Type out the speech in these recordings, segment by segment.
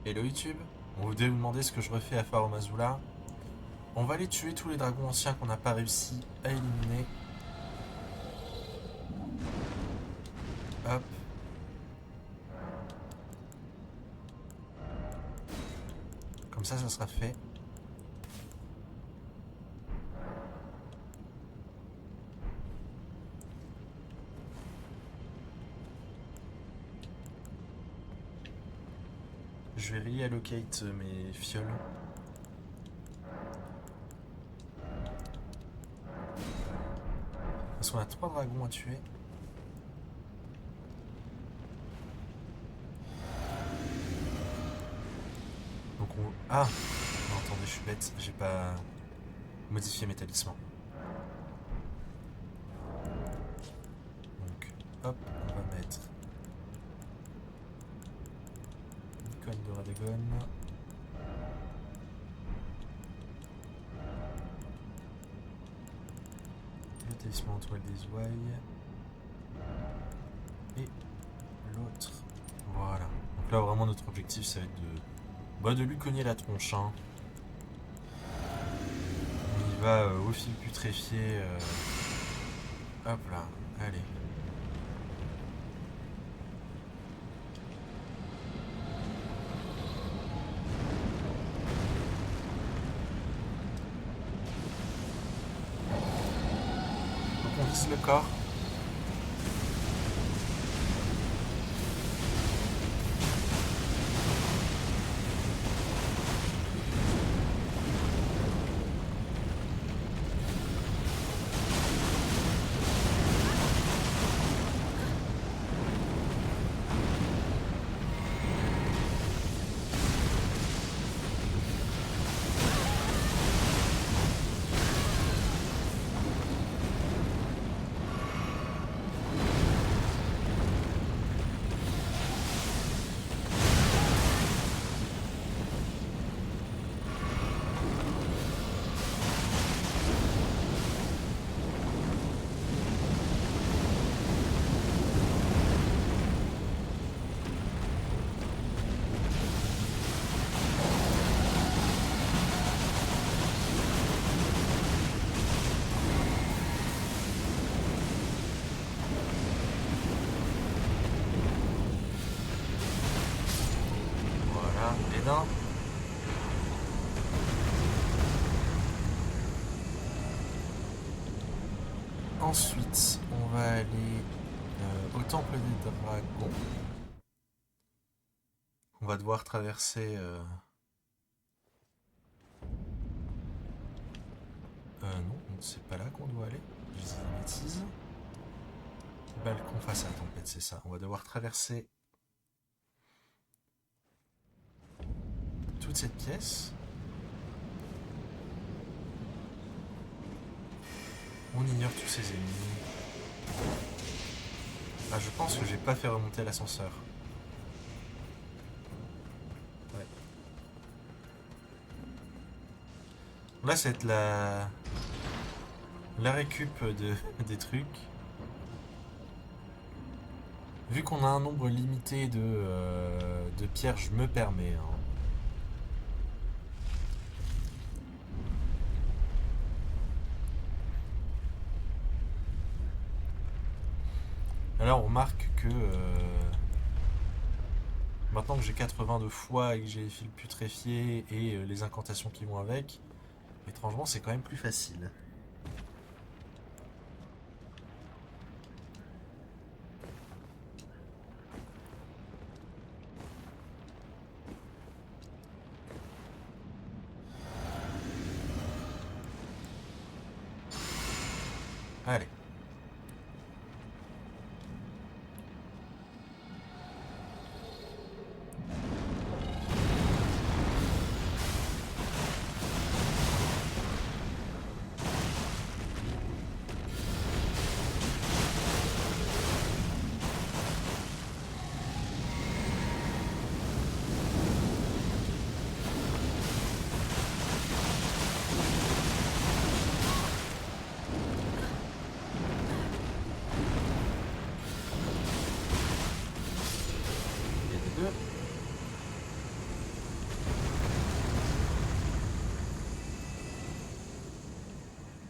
Hello YouTube, vous devez vous demander ce que je refais à Faro Mazula. On va aller tuer tous les dragons anciens qu'on n'a pas réussi à éliminer. Hop. Comme ça sera fait. Je vais reallocate mes fioles. Parce qu'on a 3 dragons à tuer. Donc on... Ah non, attendez, je suis bête. J'ai pas modifié mes talismans. Donc, hop, on va mettre l'icône de Radagon. Le talisman en toile des ouailles. Et l'autre. Voilà. Donc là, vraiment, notre objectif, ça va être de lui cogner la tronche. Hein. On y va au fil putréfié. Hop là, allez. Donc on vise le corps. Voilà, et non. Ensuite, on va aller au temple des dragons. On va devoir traverser... non, c'est pas là qu'on doit aller. Je dis des bêtises. Balcon face à la tempête, c'est ça. On va devoir traverser toute cette pièce. On ignore tous ces ennemis. Ah, je pense que j'ai pas fait remonter l'ascenseur. Ouais. Là, ça va être la récup des trucs. Vu qu'on a un nombre limité de pierres, je me permets. Hein. Alors on remarque que maintenant que j'ai 80 de foi et que j'ai les fils putréfiés et les incantations qui vont avec, étrangement c'est quand même plus facile. Allez.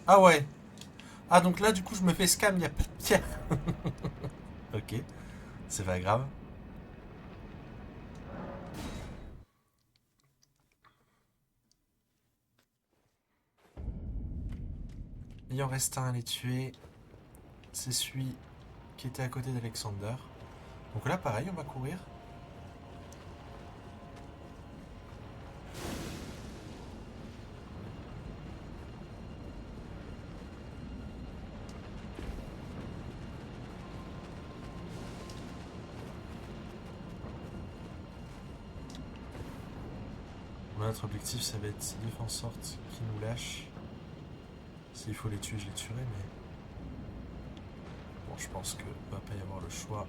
Ah ouais. Ah donc là du coup je me fais scam, il y a pas de pierre. Ok, c'est pas grave. Il en reste un à les tuer. C'est celui qui était à côté d'Alexander. Donc là pareil, on va courir. Notre objectif ça va être de faire en sorte qu'ils nous lâchent. S'il faut les tuer, je les tuerai, mais bon, je pense que va pas y avoir le choix.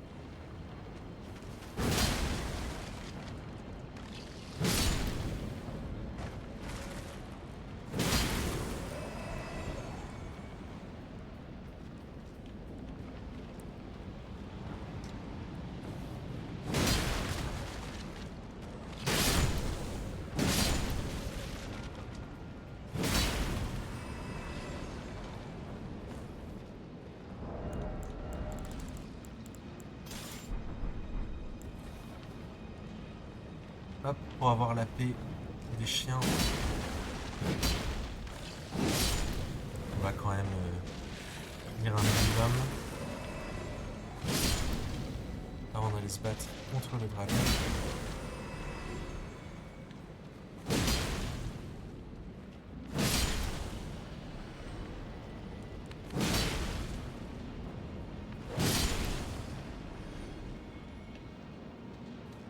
Hop, pour avoir la paix des chiens, on va quand même lire un minimum avant d'aller se battre contre le dragon.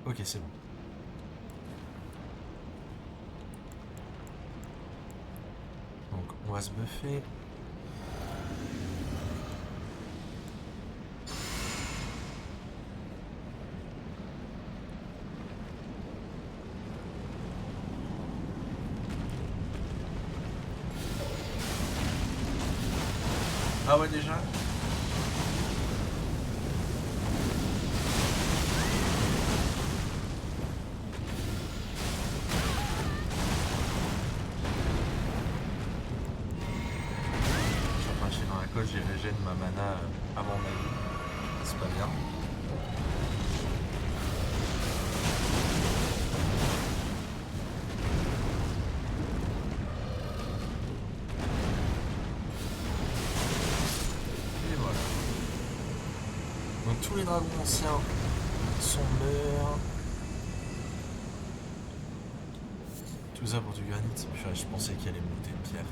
Ok, c'est bon. Donc on va se buffer. Ah ouais déjà. Je suis en train de chier dans la coche, j'ai régène ma mana avant ma vie. C'est pas bien. Et voilà. Donc tous les dragons anciens sont morts. Tout ça pour du granit. Purée, je pensais qu'il allait me monter une pierre.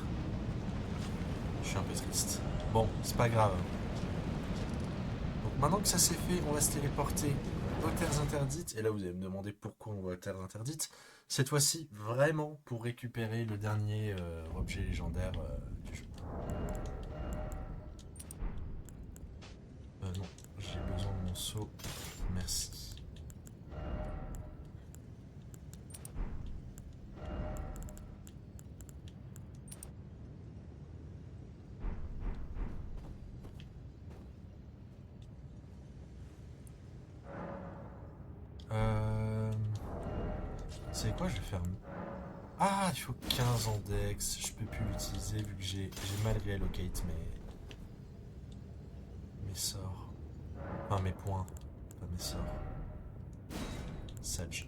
Je suis un peu triste. Bon, c'est pas grave. Donc maintenant que ça c'est fait, on va se téléporter aux terres interdites. Et là, vous allez me demander pourquoi on va aux terres interdites. Cette fois-ci, vraiment pour récupérer le dernier objet légendaire du jeu. Non, j'ai besoin de mon seau. Merci. Euh... C'est quoi, je vais faire... Ah, il faut 15 en dex. Je peux plus l'utiliser vu que j'ai mal réallocate mes sorts. Enfin, mes points. Pas mes sorts. Sage.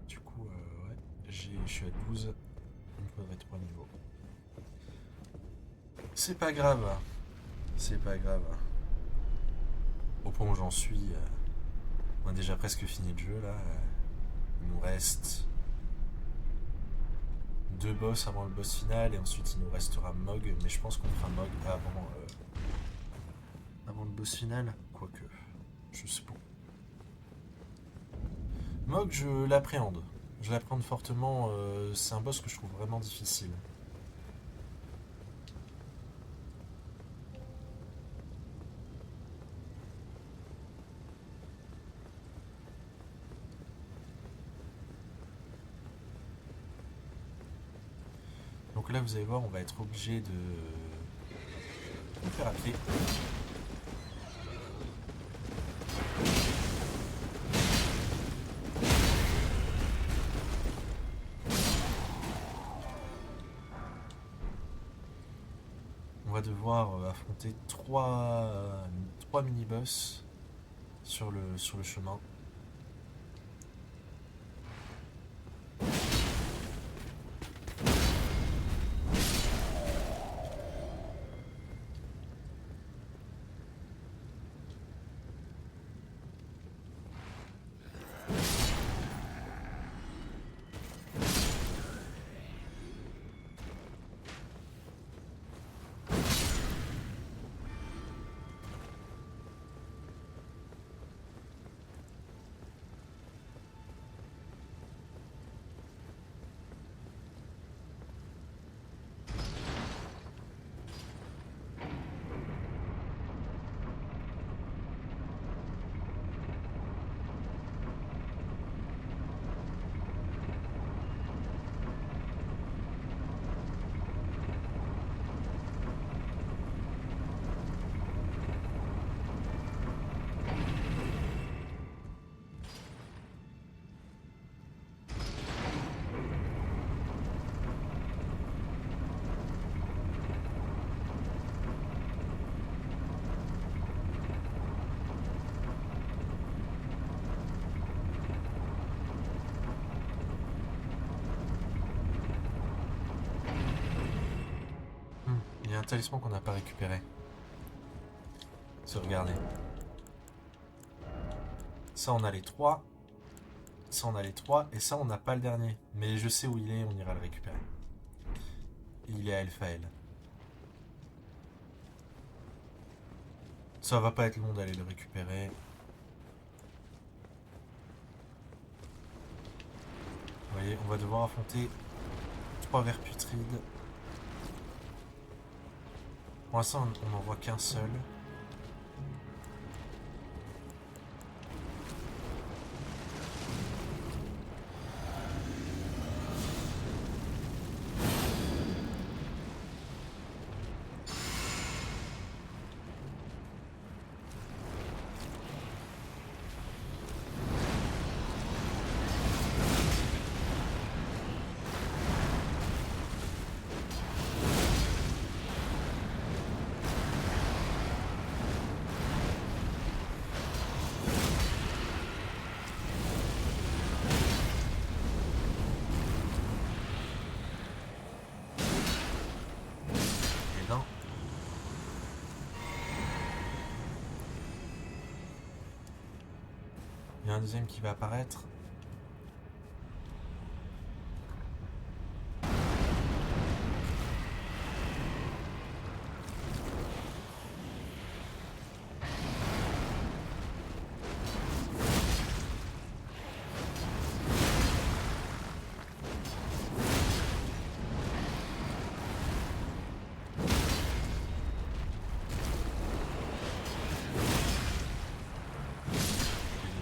Du coup, ouais. Je suis à 12. Il me faudrait 3 niveaux. C'est pas grave. C'est pas grave. Au point où j'en suis, on a déjà presque fini le jeu là. Il nous reste 2 boss avant le boss final et ensuite il nous restera Mog. Mais je pense qu'on fera Mog avant le boss final. Quoique, je sais pas. Mog, je l'appréhende. Je l'appréhende fortement. C'est un boss que je trouve vraiment difficile. Donc là, vous allez voir, on va être obligé de le faire à pied. On va devoir affronter trois mini-boss sur le chemin. Il y a un talisman qu'on n'a pas récupéré. Regardez. Ça, on a les trois. Ça, on a les trois. Et ça, on n'a pas le dernier. Mais je sais où il est, on ira le récupérer. Il est à Elphael. Ça va pas être long d'aller le récupérer. Vous voyez, on va devoir affronter 3 vers putrides. Pour l'instant, on n'en voit qu'un seul. Et non. Il y a un deuxième qui va apparaître.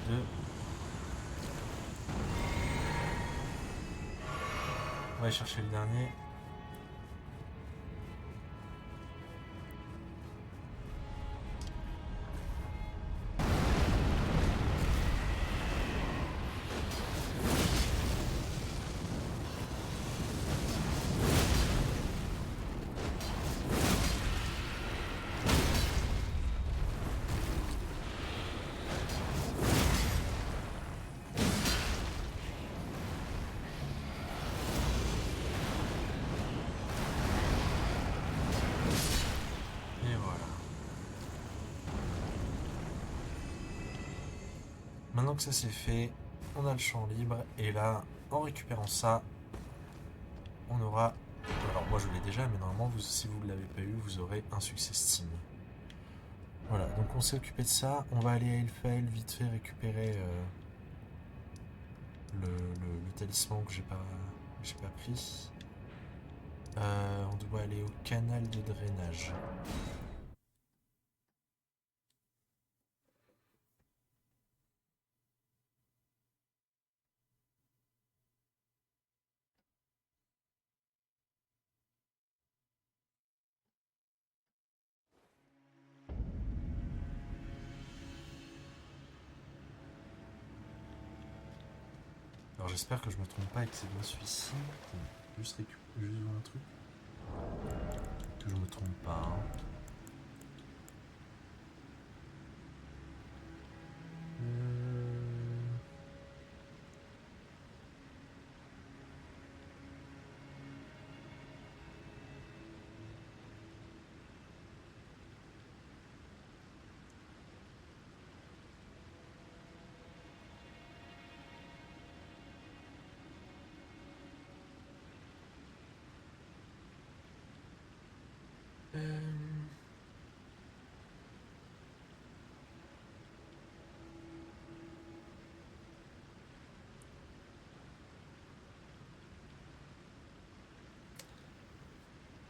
Les deux. On va aller chercher le dernier. Et voilà. Maintenant que ça c'est fait, on a le champ libre. Et là, en récupérant ça, on aura... Alors moi je l'ai déjà, mais normalement, si vous ne l'avez pas eu, vous aurez un succès Steam. Voilà, donc on s'est occupé de ça. On va aller à Elphael vite fait récupérer le talisman que j'ai pas pris. On doit aller au canal de drainage. Alors j'espère que je me trompe pas et que c'est bien celui-ci. Juste voir un truc. Que je me trompe pas. Hein.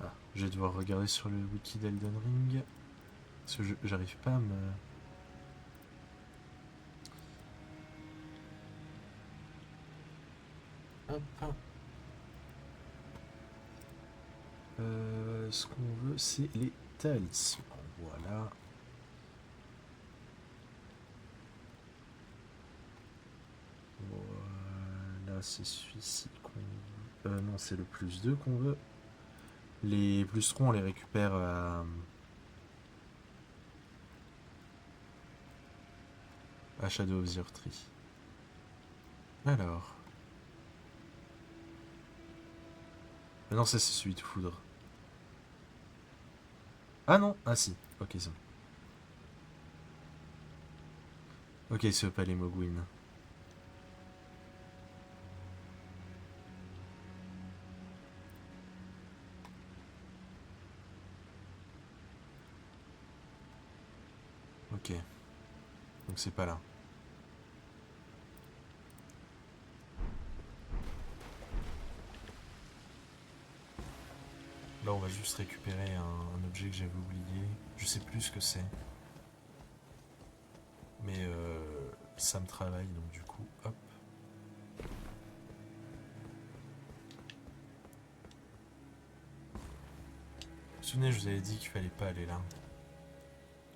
Ah, je vais devoir regarder sur le wiki d'Elden Ring. Parce que j'arrive pas à me... Hop. Ce qu'on veut, c'est les talismans. Voilà. Voilà, c'est celui-ci qu'on veut. Non, c'est le plus 2 qu'on veut. Les plus 3, on les récupère à Shadow of the Tree. Alors. Ah non, ça c'est celui de foudre. Ah non, ah si. Ok, c'est bon. Ok, ce pas les Mogwin. Ok. Donc c'est pas là. Là, on va juste récupérer un objet que j'avais oublié. Je sais plus ce que c'est. Mais ça me travaille, donc du coup, hop. Vous vous souvenez, je vous avais dit qu'il fallait pas aller là.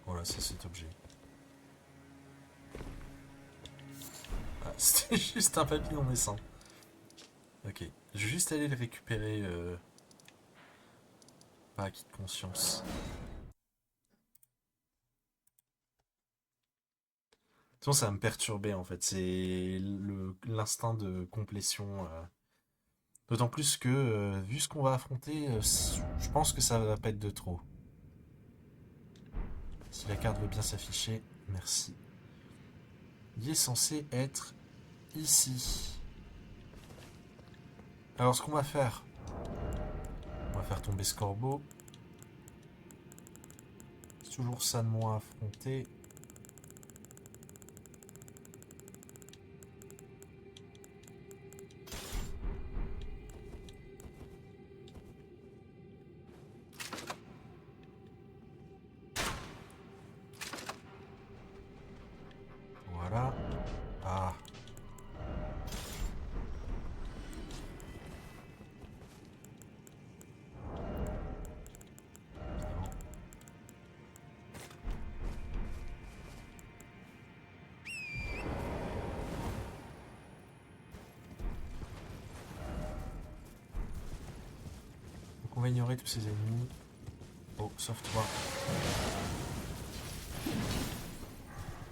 Voilà, c'est cet objet. Ah, c'était juste un papillon naissant. Ok, je vais juste aller le récupérer par acquis de conscience. Sinon, ça va me perturber en fait. C'est l'instinct de complétion. D'autant plus que, vu ce qu'on va affronter, je pense que ça va pas être de trop. Si la carte veut bien s'afficher, merci. Il est censé être ici. Alors, ce qu'on va faire, on va faire tomber ce corbeau. C'est toujours ça de moins affronter. Voilà. Ah. Évidemment. Donc on va ignorer tous ces ennemis. Oh, sauf toi.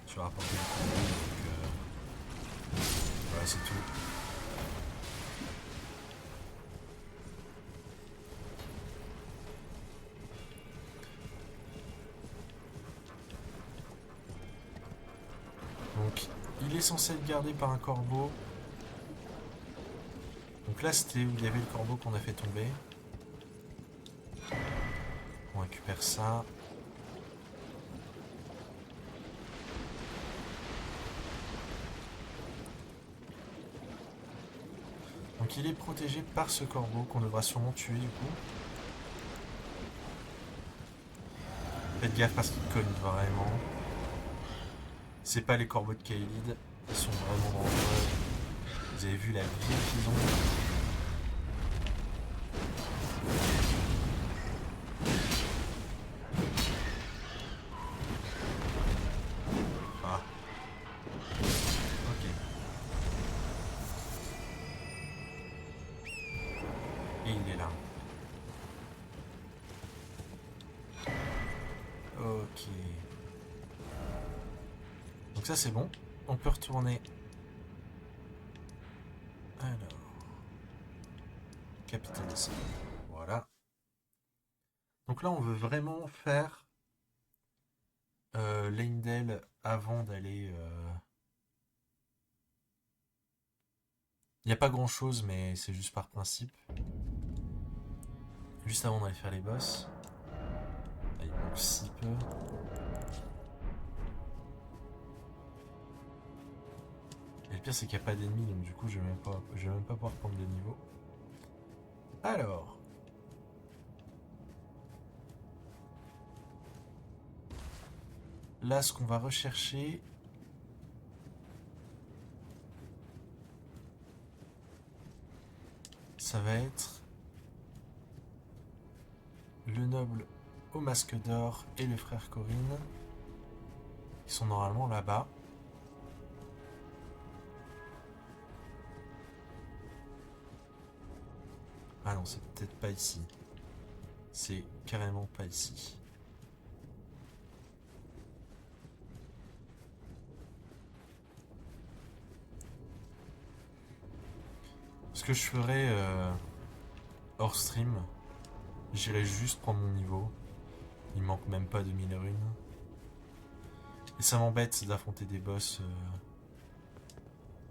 Tu vas rapporter le combo, donc voilà, c'est tout. Donc, il est censé être gardé par un corbeau. Donc là, c'était où il y avait le corbeau qu'on a fait tomber. On récupère ça. Donc il est protégé par ce corbeau qu'on devra sûrement tuer du coup. Faites gaffe parce qu'il cogne vraiment. C'est pas les corbeaux de Kaelid. Ils sont vraiment dangereux. Vous avez vu la vie qu'ils ont. Ah. Ok. Et il est là. Ok. Donc ça c'est bon. On peut retourner. Alors. Capitalisme. Voilà. Donc là on veut vraiment faire Leyndell avant d'aller... Il n'y a pas grand chose mais c'est juste par principe. Juste avant d'aller faire les boss. Là, il manque si peu. Et le pire c'est qu'il n'y a pas d'ennemis donc du coup je vais même pas pouvoir prendre de niveau. Alors. Là ce qu'on va rechercher. Ça va être le noble au masque d'or et le frère Corinne. Ils sont normalement là-bas. Ah non, c'est peut-être pas ici. C'est carrément pas ici. Ce que je ferais hors stream, j'irai juste prendre mon niveau. Il manque même pas 2000 runes. Et ça m'embête d'affronter des boss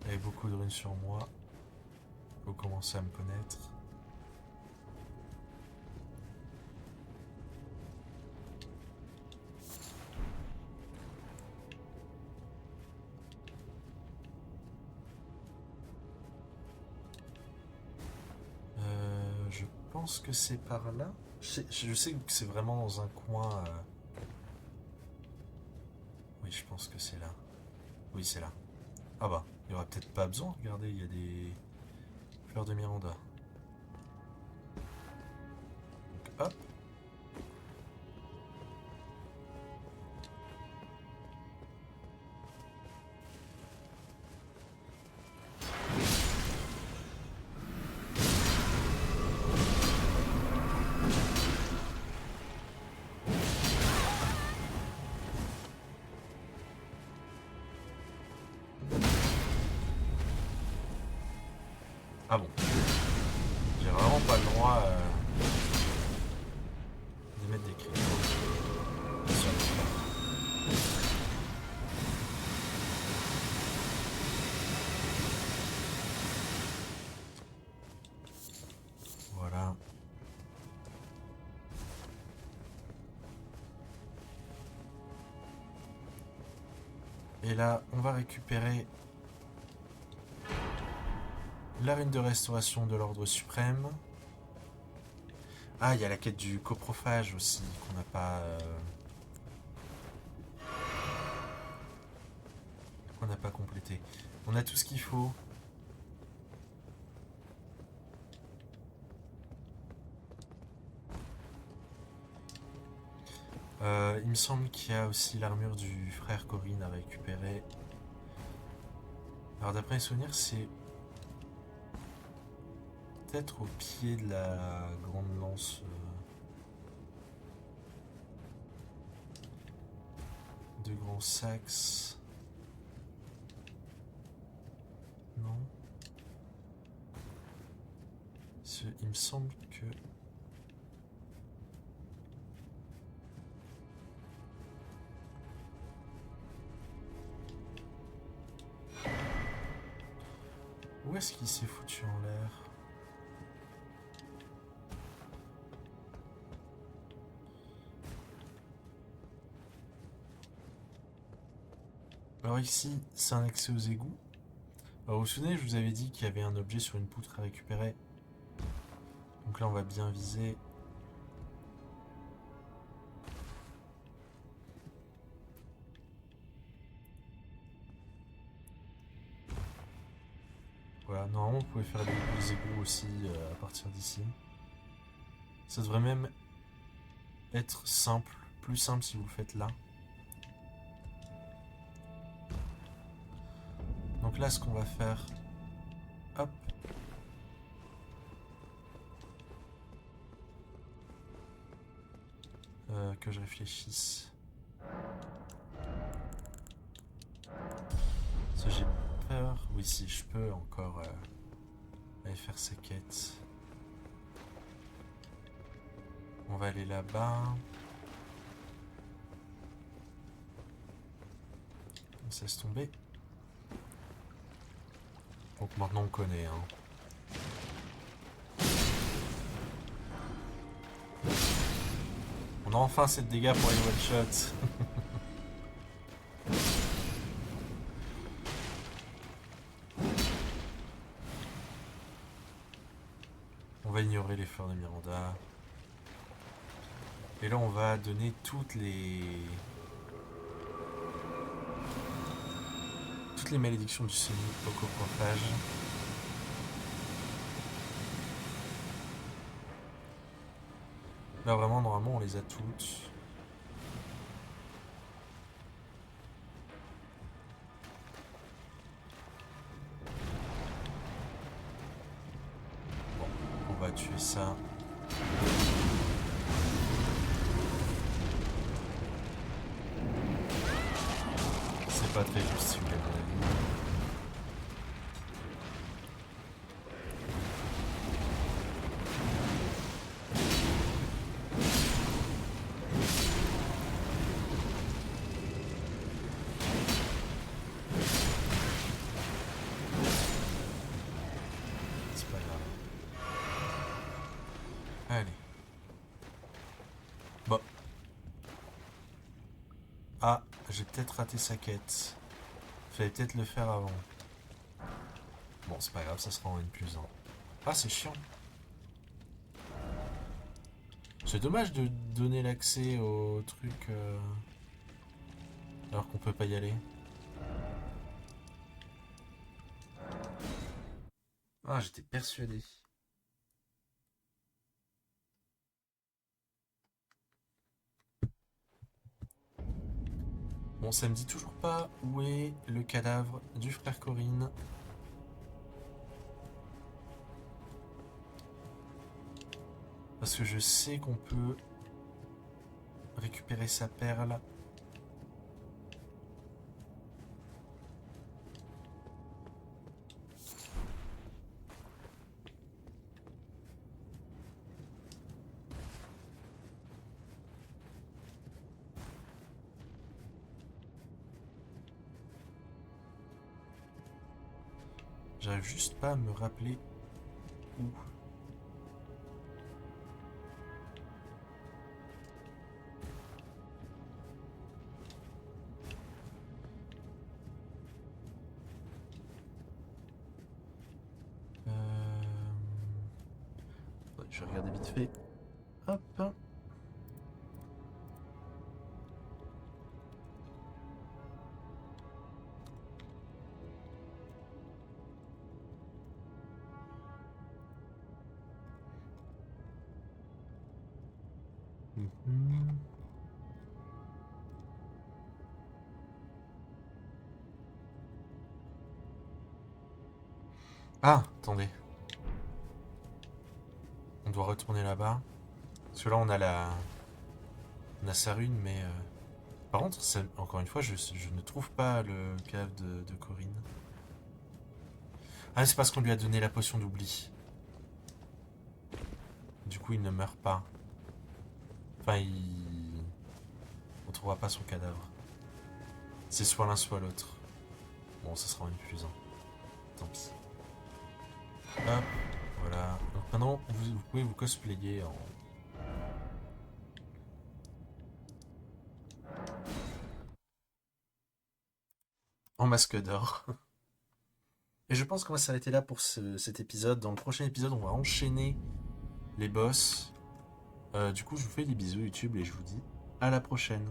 avec beaucoup de runes sur moi. Faut commencer à me connaître. Je pense que c'est par là. Je sais que c'est vraiment dans un coin. Oui, je pense que c'est là. Oui, c'est là. Ah bah, il n'y aura peut-être pas besoin. Regardez, il y a des fleurs de Miranda. Donc, hop. Ah bon. J'ai vraiment pas le droit d'y mettre des cris. Voilà. Et là, on va récupérer la rune de restauration de l'ordre suprême. Ah, il y a la quête du coprophage aussi, qu'on n'a pas complété. On a tout ce qu'il faut. Il me semble qu'il y a aussi l'armure du frère Corinne à récupérer. Alors d'après les souvenirs, c'est peut-être au pied de la grande lance de Grand Saxe. Non. Il me semble que... Où est-ce qu'il s'est foutu en l'air? Alors ici, c'est un accès aux égouts. Alors vous vous souvenez, je vous avais dit qu'il y avait un objet sur une poutre à récupérer. Donc là, on va bien viser. Voilà, normalement, vous pouvez faire des égouts aussi à partir d'ici. Ça devrait même être simple, plus simple si vous le faites là. Donc là, ce qu'on va faire, hop, que je réfléchisse. Parce que j'ai peur. Oui, si je peux encore aller faire sa quête. On va aller là-bas. On se laisse tomber. Donc maintenant on connaît. Hein. On a enfin assez de dégâts pour les one-shots. On va ignorer les fleurs de Miranda. Et là on va donner toutes les malédictions du semi au coprophage. Là vraiment normalement on les a toutes. Bon, on va tuer ça. C'est pas très juste celui-là, à mon avis. C'est pas grave. Allez. Bon. Ah, j'ai peut-être raté sa quête. Fallait peut-être le faire avant. Bon, c'est pas grave, ça sera en N+1. Ah, c'est chiant. C'est dommage de donner l'accès au truc alors qu'on peut pas y aller. Ah, j'étais persuadé. Bon, ça me dit toujours pas où est le cadavre du frère Corinne. Parce que je sais qu'on peut récupérer sa perle. J'arrive juste pas à me rappeler où. Ouais, je vais regarder vite fait. Hop. Mhm. Ah, attendez. On doit retourner là-bas. Parce que là, on a la... On a sa rune, mais... Par contre, encore une fois, je ne trouve pas le cave de Corinne. Ah, c'est parce qu'on lui a donné la potion d'oubli. Du coup, il ne meurt pas. Enfin, il... On trouvera pas son cadavre. C'est soit l'un, soit l'autre. Bon, ça sera en épuisant. Tant pis. Hop, voilà. Donc maintenant, vous pouvez vous cosplayer en masque d'or. Et je pense qu'on va s'arrêter là pour cet épisode. Dans le prochain épisode, on va enchaîner les boss. Du coup, je vous fais des bisous YouTube et je vous dis à la prochaine.